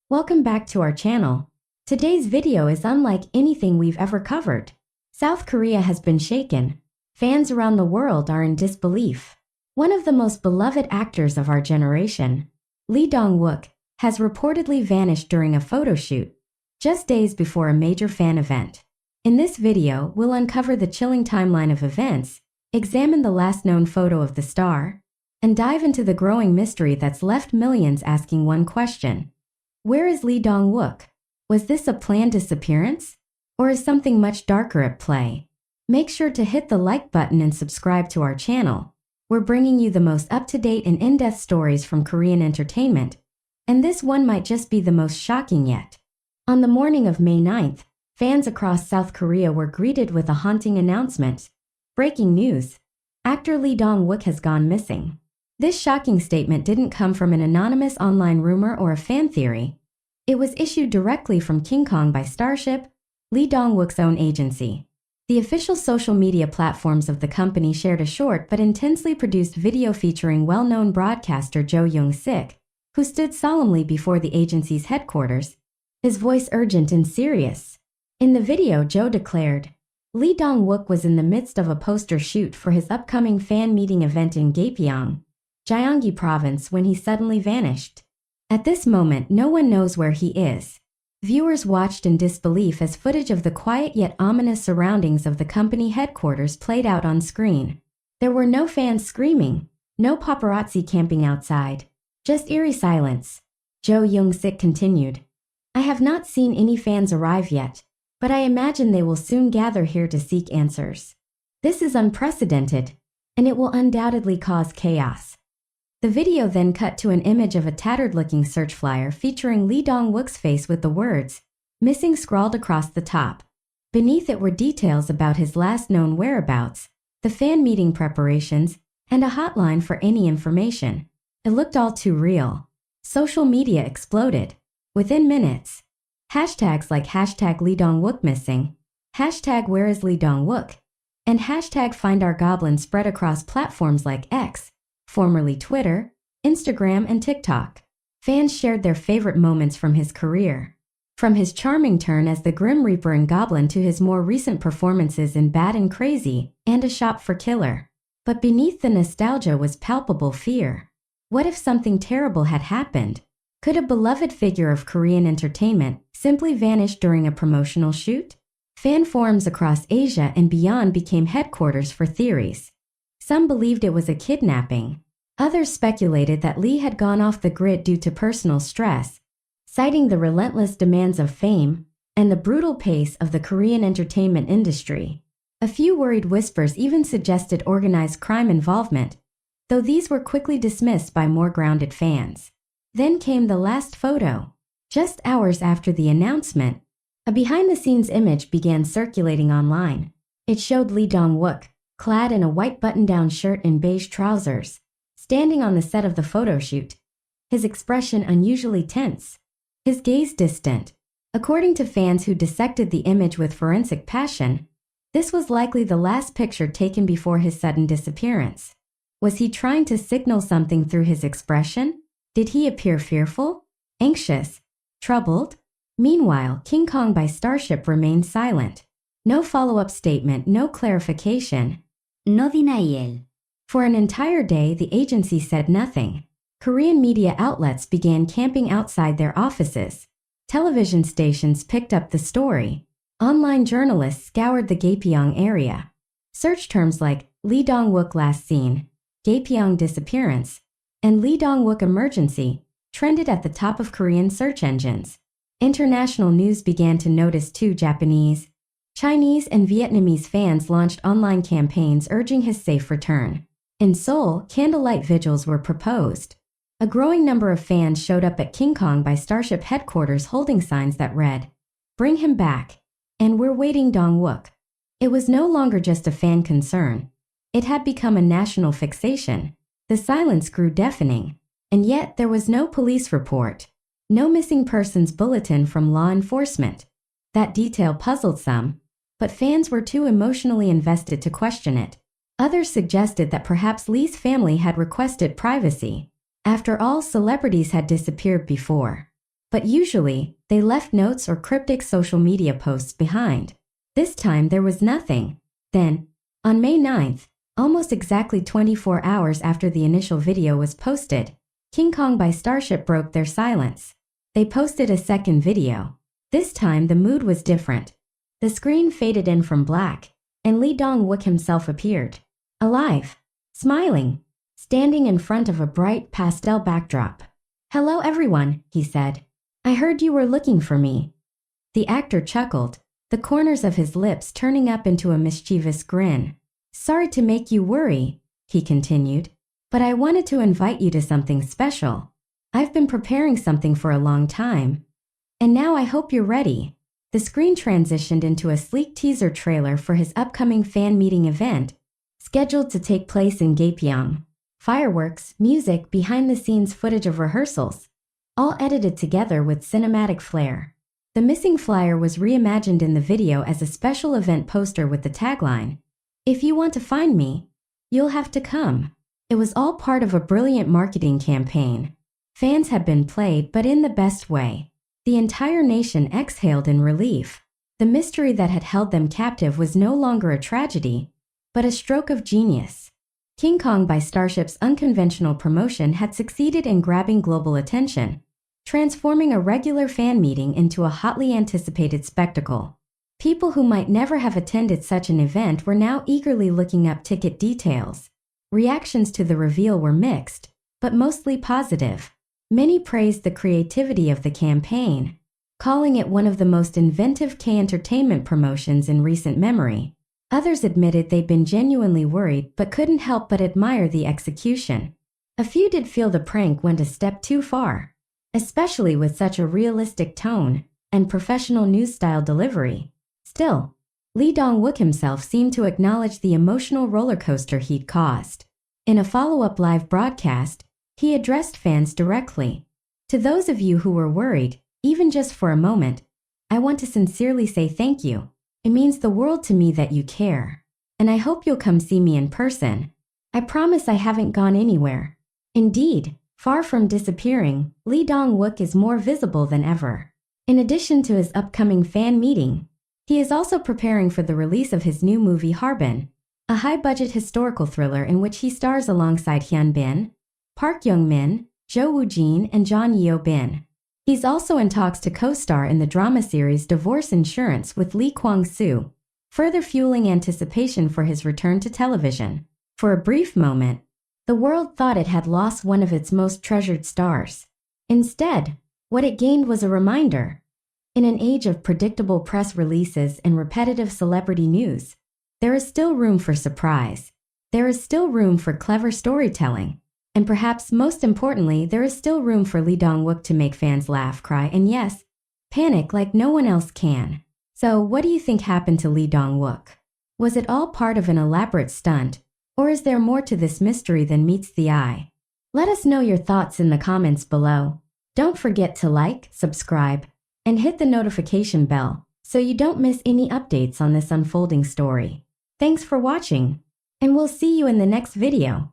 Welcome back to our channel. Today's video is unlike anything we've ever covered. South Korea has been shaken. Fans around the world are in disbelief. One of the most beloved actors of our generation, Lee Dong-wook, has reportedly vanished during a photo shoot, just days before a major fan event. In this video, we'll uncover the chilling timeline of events, examine the last known photo of the star, and dive into the growing mystery that's left millions asking one question. Where is Lee Dong-wook? Was this a planned disappearance? Or is something much darker at play? Make sure to hit the like button and subscribe to our channel. We're bringing you the most up-to-date and in-depth stories from Korean entertainment, and this one might just be the most shocking yet. On the morning of May 9th, fans across South Korea were greeted with a haunting announcement. Breaking news: actor Lee Dong-wook has gone missing. This shocking statement didn't come from an anonymous online rumor or a fan theory. It was issued directly from King Kong by Starship, Lee Dong-wook's own agency. The official social media platforms of the company shared a short but intensely produced video featuring well-known broadcaster Jo Young-sik, who stood solemnly before the agency's headquarters, his voice urgent and serious. In the video, Jo declared, Lee Dong-wook was in the midst of a poster shoot for his upcoming fan meeting event in Gapyeong, Gyeonggi Province, when he suddenly vanished. At this moment, no one knows where he is. Viewers watched in disbelief as footage of the quiet yet ominous surroundings of the company headquarters played out on screen. There were no fans screaming, no paparazzi camping outside, just eerie silence. Jo Young-sik continued, I have not seen any fans arrive yet, but I imagine they will soon gather here to seek answers. This is unprecedented, and it will undoubtedly cause chaos. The video then cut to an image of a tattered-looking search flyer featuring Lee Dong-wook's face with the words, missing scrawled across the top. Beneath it were details about his last known whereabouts, the fan meeting preparations, and a hotline for any information. It looked all too real. Social media exploded. Within minutes, hashtags like hashtag Lee Dong-wook missing, hashtag where is Lee Dong-wook, and hashtag find our Goblin spread across platforms like X, formerly Twitter, Instagram, and TikTok. Fans shared their favorite moments from his career. From his charming turn as the Grim Reaper in Goblin to his more recent performances in Bad and Crazy and A Shop for Killer. But beneath the nostalgia was palpable fear. What if something terrible had happened? Could a beloved figure of Korean entertainment simply vanish during a promotional shoot? Fan forums across Asia and beyond became headquarters for theories. Some believed it was a kidnapping. Others speculated that Lee had gone off the grid due to personal stress, citing the relentless demands of fame and the brutal pace of the Korean entertainment industry. A few worried whispers even suggested organized crime involvement, though these were quickly dismissed by more grounded fans. Then came the last photo. Just hours after the announcement, a behind-the-scenes image began circulating online. It showed Lee Dong-wook, clad in a white button-down shirt and beige trousers, standing on the set of the photo shoot, his expression unusually tense, his gaze distant. According to fans who dissected the image with forensic passion, this was likely the last picture taken before his sudden disappearance. Was he trying to signal something through his expression? Did he appear fearful, anxious, troubled? Meanwhile, King Kong by Starship remained silent. No follow-up statement, no clarification. No denial. For an entire day, the agency said nothing. Korean media outlets began camping outside their offices. Television stations picked up the story. Online journalists scoured the Gapyeong area. Search terms like Lee Dong-wook last seen, Gapyeong disappearance, and Lee Dong-wook emergency trended at the top of Korean search engines. International news began to notice too. Japanese, Chinese, and Vietnamese fans launched online campaigns urging his safe return. In Seoul, candlelight vigils were proposed. A growing number of fans showed up at King Kong by Starship headquarters holding signs that read, Bring him back, and we're waiting Dong-wook. It was no longer just a fan concern. It had become a national fixation. The silence grew deafening, and yet there was no police report, no missing persons bulletin from law enforcement. That detail puzzled some, but fans were too emotionally invested to question it. Others suggested that perhaps Lee's family had requested privacy. After all, celebrities had disappeared before. But usually, they left notes or cryptic social media posts behind. This time there was nothing. Then, on May 9th, almost exactly 24 hours after the initial video was posted, King Kong by Starship broke their silence. They posted a second video. This time the mood was different. The screen faded in from black, and Lee Dong-wook himself appeared. Alive, smiling, standing in front of a bright pastel backdrop. "Hello everyone," he said. "I heard you were looking for me." The actor chuckled, the corners of his lips turning up into a mischievous grin. "Sorry to make you worry," he continued, "but I wanted to invite you to something special. I've been preparing something for a long time. And now I hope you're ready." The screen transitioned into a sleek teaser trailer for his upcoming fan meeting event, scheduled to take place in Gapyeong. Fireworks, music, behind-the-scenes footage of rehearsals, all edited together with cinematic flair. The missing flyer was reimagined in the video as a special event poster with the tagline, "If you want to find me, you'll have to come." It was all part of a brilliant marketing campaign. Fans had been played, but in the best way. The entire nation exhaled in relief. The mystery that had held them captive was no longer a tragedy, but a stroke of genius. King Kong by Starship's unconventional promotion had succeeded in grabbing global attention, transforming a regular fan meeting into a hotly anticipated spectacle. People who might never have attended such an event were now eagerly looking up ticket details. Reactions to the reveal were mixed, but mostly positive. Many praised the creativity of the campaign, calling it one of the most inventive K-entertainment promotions in recent memory. Others admitted they'd been genuinely worried but couldn't help but admire the execution. A few did feel the prank went a step too far, especially with such a realistic tone and professional news-style delivery. Still, Lee Dong-wook himself seemed to acknowledge the emotional roller coaster he'd caused. In a follow-up live broadcast, he addressed fans directly. "To those of you who were worried, even just for a moment, I want to sincerely say thank you. It means the world to me that you care. And I hope you'll come see me in person. I promise I haven't gone anywhere." Indeed, far from disappearing, Lee Dong-wook is more visible than ever. In addition to his upcoming fan meeting, he is also preparing for the release of his new movie Harbin, a high-budget historical thriller in which he stars alongside Hyun Bin, Park Young-min, Jo Woo-jin, and John Yeo-bin. He's also in talks to co-star in the drama series Divorce Insurance with Lee Kwang-soo, further fueling anticipation for his return to television. For a brief moment, the world thought it had lost one of its most treasured stars. Instead, what it gained was a reminder. In an age of predictable press releases and repetitive celebrity news, there is still room for surprise. There is still room for clever storytelling. And perhaps most importantly, there is still room for Lee Dong-wook to make fans laugh, cry, and yes, panic like no one else can. So what do you think happened to Lee Dong-wook? Was it all part of an elaborate stunt, or is there more to this mystery than meets the eye? Let us know your thoughts in the comments below. Don't forget to like, subscribe, and hit the notification bell so you don't miss any updates on this unfolding story. Thanks for watching, and we'll see you in the next video.